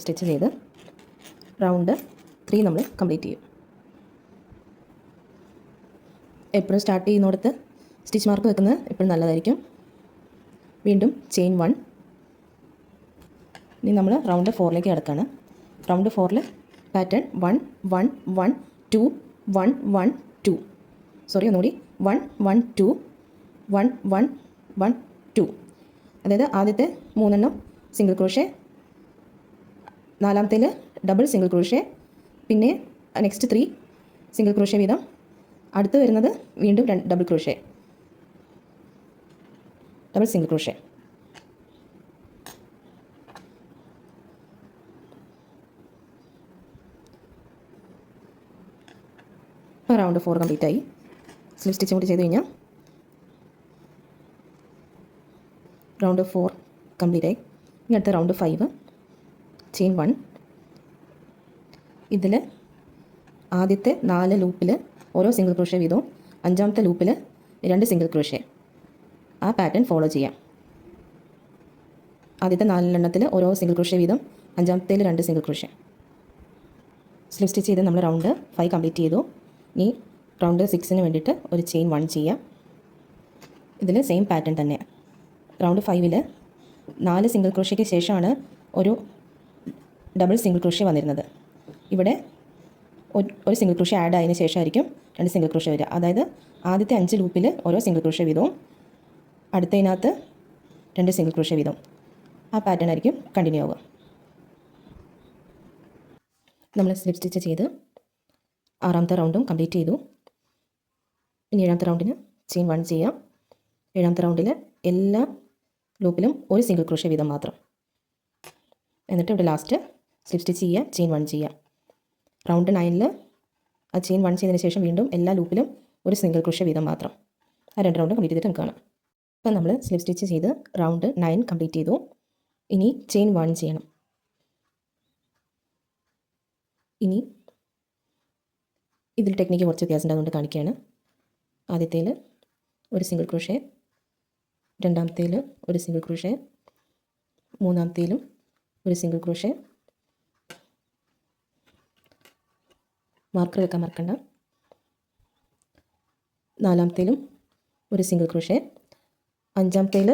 Stitch ചെയ്ത് round 3 നമ്മൾ complete ചെയ്യും. എപ്പോഴും സ്റ്റാർട്ട് ചെയ്യുന്നിടത്ത് സ്റ്റിച്ച് മാർക്ക് വെക്കുന്നത് എപ്പോഴും നല്ലതായിരിക്കും. വീണ്ടും ചെയിൻ 1. ഇനി നമ്മൾ റൗണ്ട് 4ലേക്ക് കിടക്കുകയാണ്. റൗണ്ട് 4ൽ പാറ്റേൺ 1 1 1 2 1 1 2 ഒന്നുകൂടി 1 1 2 1 1 1 2. അതായത് ആദ്യത്തെ 3 സിംഗിൾ ക്രോഷേ, നാലാമത്തേൽ ഡബിൾ സിംഗിൾ ക്രോഷേ, പിന്നെ നെക്സ്റ്റ് 3 സിംഗിൾ ക്രോഷേ വീതം. അടുത്ത് വരുന്നത് വീണ്ടും double crochet, double single crochet. Round 4 complete ആയി. സ്ലിപ്പ് സ്റ്റിച്ചും കൂടി ചെയ്ത് കഴിഞ്ഞാൽ റൗണ്ട് 4 കംപ്ലീറ്റ് ആയി. ഇനി അടുത്ത റൗണ്ട് 5 ചെയിൻ 1. ഇതിൽ ആദ്യത്തെ 4 ലൂപ്പിൽ ഓരോ സിംഗിൾ ക്രോഷേ വീതവും, അഞ്ചാമത്തെ ലൂപ്പിൽ 2 സിംഗിൾ ക്രോഷേ. ആ പാറ്റേൺ ഫോളോ ചെയ്യാം. ആദ്യത്തെ 4 ഓരോ സിംഗിൾ ക്രോഷേ വീതം, അഞ്ചാമത്തേൽ 2 സിംഗിൾ ക്രോഷേ. സ്ലിപ്പ് സ്റ്റിച്ച് ചെയ്ത് നമ്മൾ റൗണ്ട് 5 കംപ്ലീറ്റ് ചെയ്തു. ഇനി റൗണ്ട് 6ന് വേണ്ടിയിട്ട് ഒരു ചെയിൻ 1 ചെയ്യാം. ഇതിൽ സെയിം പാറ്റേൺ തന്നെ. റൗണ്ട് 5ൽ 4 സിംഗിൾ ക്രോഷയ്ക്ക് ശേഷമാണ് ഒരു ഡബിൾ സിംഗിൾ ക്രോഷേ വന്നിരുന്നത്. ഇവിടെ ഒരു സിംഗിൾ ക്രോഷേ ആഡ് ആയതിനു ശേഷമായിരിക്കും 2 സിംഗിൾ ക്രോഷേ വരിക. അതായത് ആദ്യത്തെ 5 ലൂപ്പിൽ ഓരോ സിംഗിൾ ക്രോഷേ വീതവും, അടുത്തതിനകത്ത് 2 സിംഗിൾ ക്രോഷേ വീതവും. ആ പാറ്റേൺ ആയിരിക്കും കണ്ടിന്യൂ ആവുക. നമ്മൾ സ്ലിപ്പ് സ്റ്റിച്ച് ചെയ്ത് 6ാമത്തെ റൗണ്ടും കംപ്ലീറ്റ് ചെയ്തു. ഇനി 7ാമത്തെ റൗണ്ടിന് ചെയിൻ 1 ചെയ്യാം. 7ാമത്തെ റൗണ്ടിൽ എല്ലാ ലൂപ്പിലും ഒരു സിംഗിൾ ക്രോഷേ വീതം മാത്രം. എന്നിട്ട് ഇവിടെ ലാസ്റ്റ് സ്ലിപ്പ് സ്റ്റിച്ച് ചെയ്യുക, ചെയിൻ 1 ചെയ്യുക. റൗണ്ട് 9ൽ ആ ചെയിൻ 1 ചെയ്തതിന് ശേഷം വീണ്ടും എല്ലാ ലൂപ്പിലും ഒരു സിംഗിൾ ക്രോഷേ വീതം മാത്രം. ആ 2 റൗണ്ട് കംപ്ലീറ്റ് ചെയ്തിട്ട് നമുക്ക് കാണാം. അപ്പം നമ്മൾ സ്ലിപ്പ് സ്റ്റിച്ച് ചെയ്ത് റൗണ്ട് 9 കംപ്ലീറ്റ് ചെയ്തു. ഇനി ചെയിൻ 1 ചെയ്യണം. ഇനി ഇതിൽ ടെക്നിക്ക് കുറച്ച് വ്യത്യാസമുണ്ട്, അതുകൊണ്ട് കാണിക്കുകയാണ്. ആദ്യത്തേൽ ഒരു സിംഗിൾ ക്രോഷേ, രണ്ടാമത്തേൽ ഒരു സിംഗിൾ ക്രോഷേ, മൂന്നാമത്തേലും ഒരു സിംഗിൾ ക്രോഷേ. മാർക്കർ വെക്കാൻ മറക്കണ്ട. നാലാമത്തേലും ഒരു സിംഗിൾ ക്രോഷേ, അഞ്ചാമത്തേൽ